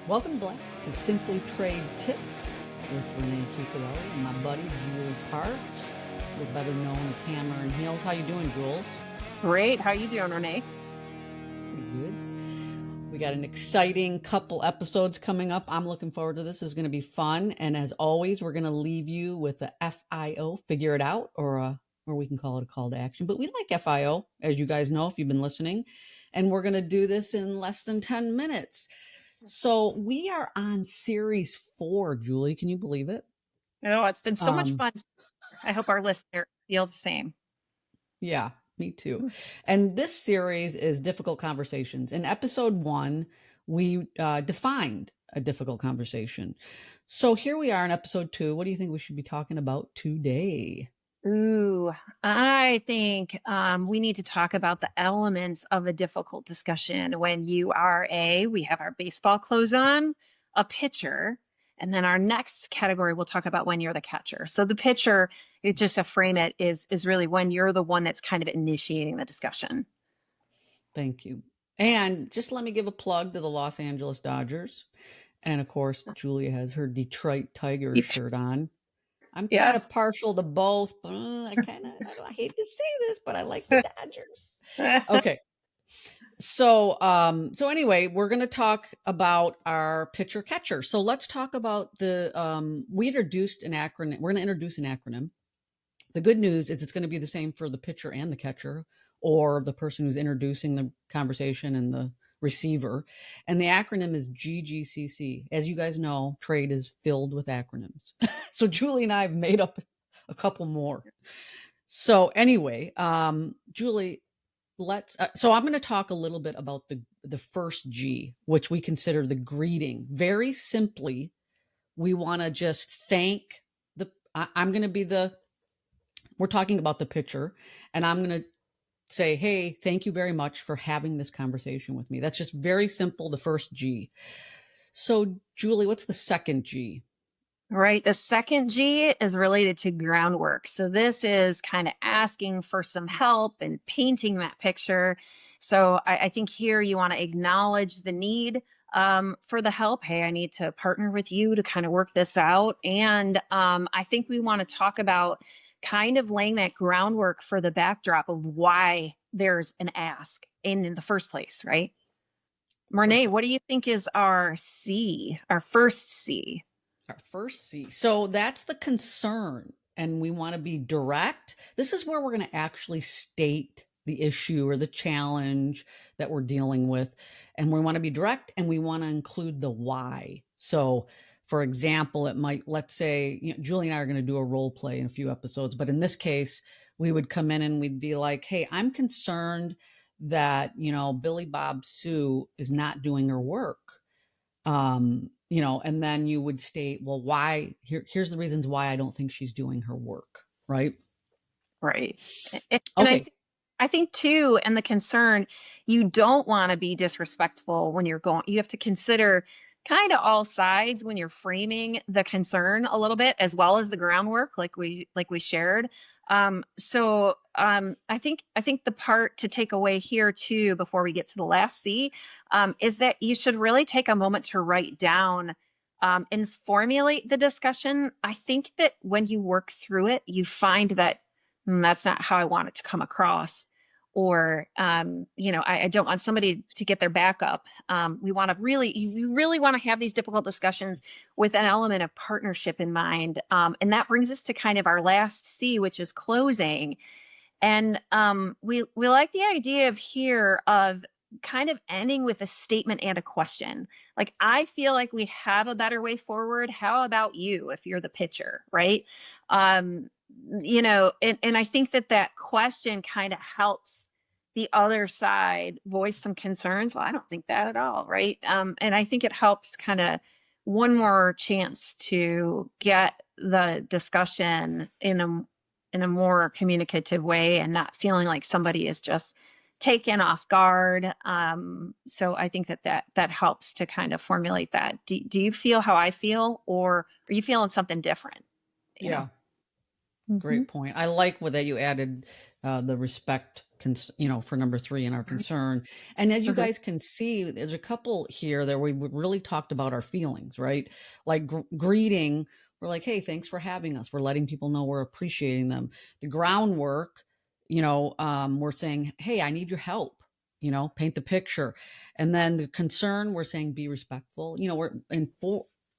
Welcome back to Simply Trade Tips with Renee and my buddy Julie Parks, who are better known as Hammer and Heels. How you doing, Jules? Great. How you doing, Renee? Pretty good. We got an exciting couple episodes coming up. I'm looking forward to this. It's going to be fun. And as always, we're going to leave you with a FIO, figure it out, or we can call it a call to action. But we like FIO, as you guys know, if you've been listening. And we're going to do this in less than 10 minutes. So we are on series 4, Julie. Can you believe it? Oh, it's been so much fun. I hope our listeners feel the same. Yeah, me too. And this series is difficult conversations. In episode 1, we defined a difficult conversation. So here we are in episode 2. What do you think we should be talking about today? Ooh, I think we need to talk about the elements of a difficult discussion when you are we have our baseball clothes on, a pitcher, and then our next category we'll talk about when you're the catcher. So the pitcher, just to frame it, is really when you're the one that's kind of initiating the discussion. Thank you. And just let me give a plug to the Los Angeles Dodgers. And of course, Julia has her Detroit Tigers shirt on. I'm kind of partial to both, but I hate to say this, but I like the Dodgers. Okay. So anyway, we're going to talk about our pitcher catcher. So let's talk about we introduced an acronym. We're going to introduce an acronym. The good news is it's going to be the same for the pitcher and the catcher, or the person who's introducing the conversation and the receiver. And the acronym is GGCC. As you guys know, trade is filled with acronyms. So Julie and I have made up a couple more. So anyway, Julie, so I'm going to talk a little bit about the first G, which we consider the greeting. Very simply, we want to just thank I'm going to be we're talking about the pitcher, and I'm going to say, hey, thank you very much for having this conversation with me. That's just very simple, the first G. So Julie, what's the second G? Right. The second G is related to groundwork. So this is kind of asking for some help and painting that picture. So I think here you want to acknowledge the need for the help. Hey, I need to partner with you to kind of work this out. And I think we want to talk about kind of laying that groundwork for the backdrop of why there's an ask in the first place, right? Renee, Perfect. what do you think is our C, our first C? Our first C. So that's the concern. And we want to be direct. This is where we're going to actually state the issue or the challenge that we're dealing with. And we want to be direct, and we want to include the why. So for example, let's say, Julie and I are going to do a role play in a few episodes, but in this case, we would come in and we'd be like, hey, I'm concerned that, Billy Bob Sue is not doing her work. And then you would state, well, why, here's the reasons why I don't think she's doing her work. Right. Right. And Okay. I think too, and the concern, you don't want to be disrespectful when you have to consider kind of all sides when you're framing the concern a little bit, as well as the groundwork, like we shared. I think the part to take away here too, before we get to the last C, is that you should really take a moment to write down and formulate the discussion. I think that when you work through it, you find that that's not how I want it to come across. Or, I don't want somebody to get their back up. You really want to have these difficult discussions with an element of partnership in mind. And that brings us to kind of our last C, which is closing. And we like the idea of kind of ending with a statement and a question. Like, I feel like we have a better way forward. How about you if you're the pitcher, right? And I think that question kind of helps the other side voice some concerns. Well, I don't think that at all, right? And I think it helps kind of one more chance to get the discussion in a more communicative way and not feeling like somebody is just taken off guard. So I think that helps to kind of formulate that. Do you feel how I feel, or are you feeling something different? Yeah. Great point. I like that you added the respect, for number 3 in our concern. And as you guys can see, there's a couple here that we really talked about our feelings, right? Like greeting, we're like, hey, thanks for having us. We're letting people know we're appreciating them. The groundwork, we're saying, hey, I need your help. Paint the picture. And then the concern, we're saying be respectful. We're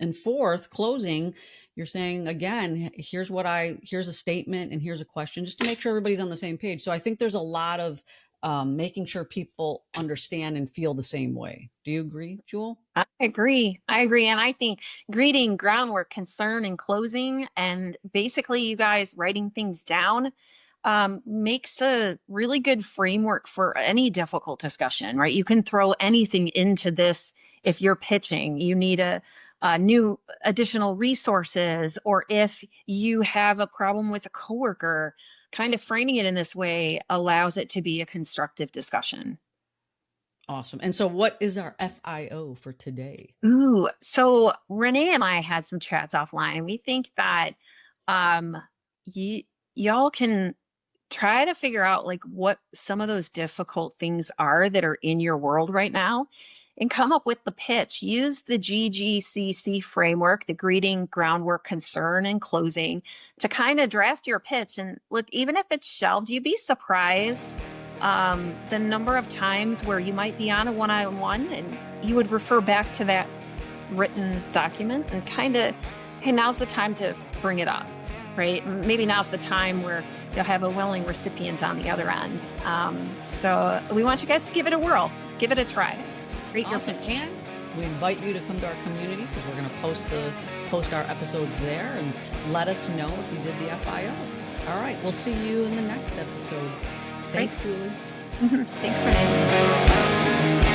in fourth, closing, you're saying again, here's a statement and here's a question, just to make sure everybody's on the same page. So I think there's a lot of making sure people understand and feel the same way. Do you agree, Jewel? I agree. And I think greeting, groundwork, concern, and closing, and basically you guys writing things down makes a really good framework for any difficult discussion, right? You can throw anything into this if you're pitching. You need a new additional resources, or if you have a problem with a coworker, kind of framing it in this way allows it to be a constructive discussion. Awesome. And so what is our FIO for today? Ooh, so Renee and I had some chats offline, and we think that y'all can try to figure out like what some of those difficult things are that are in your world right now and come up with the pitch. Use the GGCC framework, the greeting, groundwork, concern, and closing, to kind of draft your pitch. And look, even if it's shelved, you'd be surprised the number of times where you might be on a one-on-one and you would refer back to that written document and kind of, hey, now's the time to bring it up, right? Maybe now's the time where you'll have a willing recipient on the other end. So we want you guys to give it a whirl, give it a try. Awesome. And we invite you to come to our community, because we're going to post our episodes there, and let us know if you did the FIO. All right, we'll see you in the next episode. Thanks, Julie. Thanks, Renee.